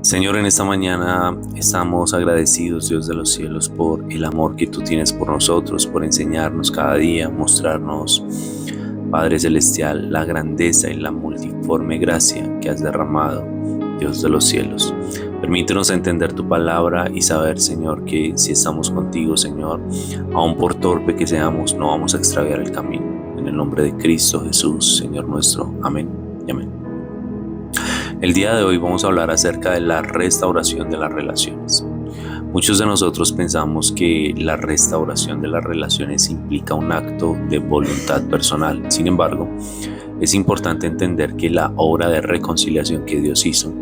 Señor, en esta mañana estamos agradecidos, Dios de los cielos, por el amor que tú tienes por nosotros, por enseñarnos cada día, mostrarnos, Padre Celestial, la grandeza y la multiforme gracia que has derramado, Dios de los cielos. Permítenos entender tu palabra y saber, Señor, que si estamos contigo, Señor, aun por torpe que seamos, no vamos a extraviar el camino. En el nombre de Cristo Jesús, Señor nuestro. Amén y amén. El día de hoy vamos a hablar acerca de la restauración de las relaciones. Muchos de nosotros pensamos que la restauración de las relaciones implica un acto de voluntad personal. Sin embargo, es importante entender que la obra de reconciliación que Dios hizo,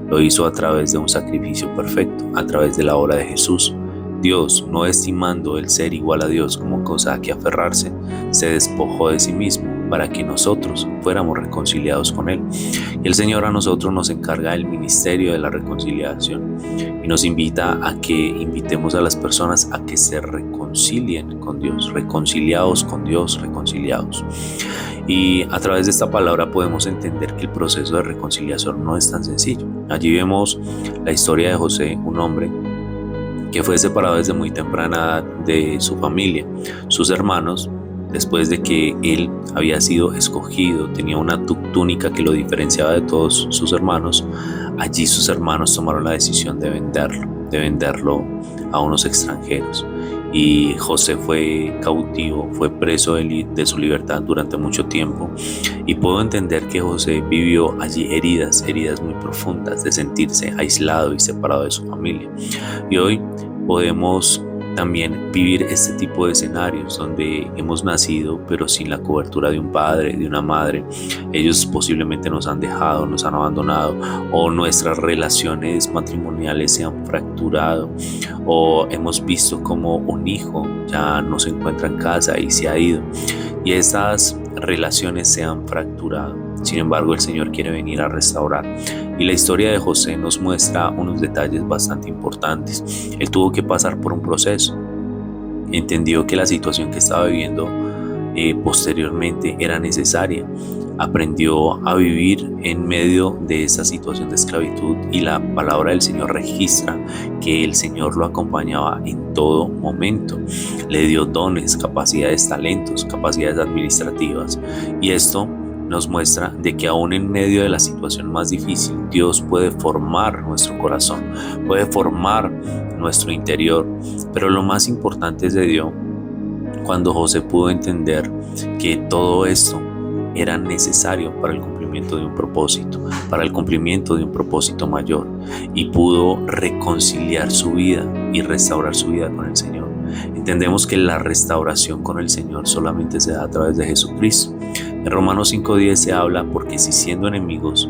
lo hizo a través de un sacrificio perfecto, a través de la obra de Jesús. Dios, no estimando el ser igual a Dios como cosa a que aferrarse, se despojó de sí mismo para que nosotros fuéramos reconciliados con Él. Y el Señor a nosotros nos encarga el ministerio de la reconciliación y nos invita a que invitemos a las personas a que se reconcilien con Dios, reconciliados con Dios, reconciliados. Y a través de esta palabra podemos entender que el proceso de reconciliación no es tan sencillo. Allí vemos la historia de José, un hombre que fue separado desde muy temprana edad de su familia. Sus hermanos, después de que él había sido escogido, tenía una túnica que lo diferenciaba de todos sus hermanos, allí sus hermanos tomaron la decisión de venderlo a unos extranjeros. Y José fue cautivo, fue preso de su libertad durante mucho tiempo. Y puedo entender que José vivió allí heridas muy profundas de sentirse aislado y separado de su familia. Y hoy podemos también vivir este tipo de escenarios donde hemos nacido pero sin la cobertura de un padre, de una madre. Ellos posiblemente nos han dejado, nos han abandonado, o nuestras relaciones matrimoniales se han fracturado, o hemos visto como un hijo ya no se encuentra en casa y se ha ido, y esas relaciones se han fracturado. Sin embargo, el Señor quiere venir a restaurar. Y la historia de José nos muestra unos detalles bastante importantes. Él tuvo que pasar por un proceso. Entendió que la situación que estaba viviendo posteriormente era necesaria. Aprendió a vivir en medio de esa situación de esclavitud, y la palabra del Señor registra que el Señor lo acompañaba en todo momento. Le dio dones, capacidades, talentos, capacidades administrativas, y esto nos muestra de que aún en medio de la situación más difícil, Dios puede formar nuestro corazón, puede formar nuestro interior. Pero lo más importante se dio cuando José pudo entender que todo esto era necesario para el cumplimiento de un propósito, para el cumplimiento de un propósito mayor, y pudo reconciliar su vida y restaurar su vida con el Señor. Entendemos que la restauración con el Señor solamente se da a través de Jesucristo. En Romanos 5:10 se habla: porque si siendo enemigos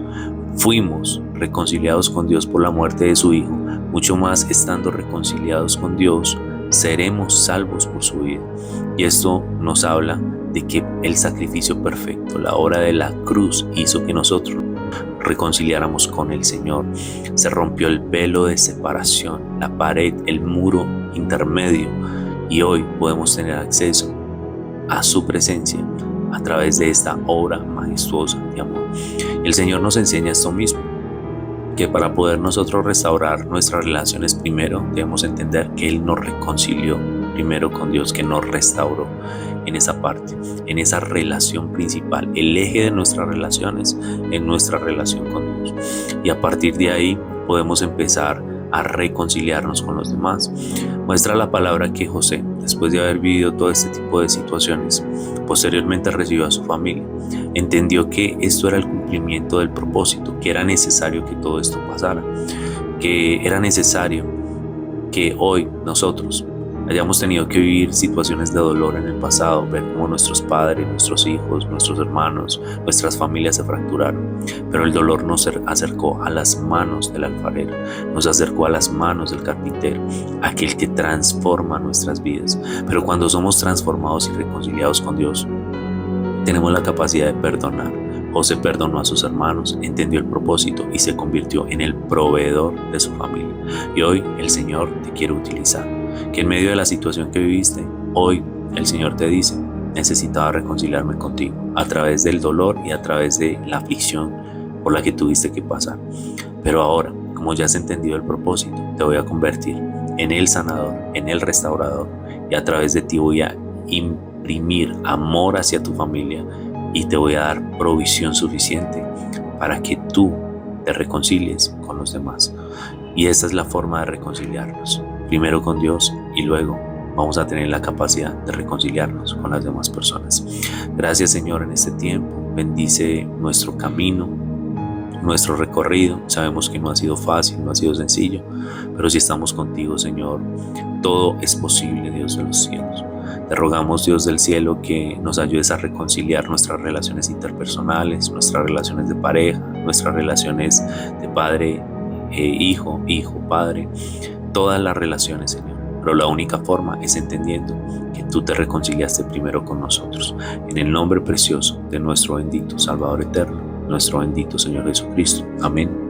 fuimos reconciliados con Dios por la muerte de su Hijo, mucho más estando reconciliados con Dios, seremos salvos por su vida. Y esto nos habla de que el sacrificio perfecto, la obra de la cruz, hizo que nosotros reconciliáramos con el Señor. Se rompió el velo de separación, la pared, el muro intermedio, y hoy podemos tener acceso a su presencia a través de esta obra majestuosa de amor. El Señor nos enseña esto mismo, que para poder nosotros restaurar nuestras relaciones, primero debemos entender que Él nos reconcilió primero con Dios, que nos restauró en esa parte, en esa relación principal. El eje de nuestras relaciones es nuestra relación con Dios, y a partir de ahí podemos empezar a reconciliarnos con los demás. Muestra la palabra que José, después de haber vivido todo este tipo de situaciones, posteriormente recibió a su familia. Entendió que esto era el cumplimiento del propósito, que era necesario que todo esto pasara, que era necesario que hoy nosotros hayamos tenido que vivir situaciones de dolor en el pasado, ver cómo nuestros padres, nuestros hijos, nuestros hermanos, nuestras familias se fracturaron. Pero el dolor nos acercó a las manos del alfarero, nos acercó a las manos del carpintero, aquel que transforma nuestras vidas. Pero cuando somos transformados y reconciliados con Dios, tenemos la capacidad de perdonar. José perdonó a sus hermanos, entendió el propósito y se convirtió en el proveedor de su familia. Y hoy el Señor te quiere utilizar. Que en medio de la situación que viviste, hoy el Señor te dice: necesitaba reconciliarme contigo a través del dolor y a través de la aflicción por la que tuviste que pasar. Pero ahora, como ya has entendido el propósito, te voy a convertir en el sanador, en el restaurador, y a través de ti voy a imprimir amor hacia tu familia y te voy a dar provisión suficiente para que tú te reconcilies con los demás. Y esta es la forma de reconciliarnos, primero con Dios y luego vamos a tener la capacidad de reconciliarnos con las demás personas. Gracias, Señor, en este tiempo. Bendice nuestro camino, nuestro recorrido. Sabemos que no ha sido fácil, no ha sido sencillo, pero si estamos contigo, Señor, todo es posible, Dios de los cielos. Te rogamos, Dios del cielo, que nos ayudes a reconciliar nuestras relaciones interpersonales, nuestras relaciones de pareja, nuestras relaciones de padre, hijo, padre, todas las relaciones, Señor. Pero la única forma es entendiendo que tú te reconciliaste primero con nosotros. En el nombre precioso de nuestro bendito Salvador eterno, nuestro bendito Señor Jesucristo. Amén.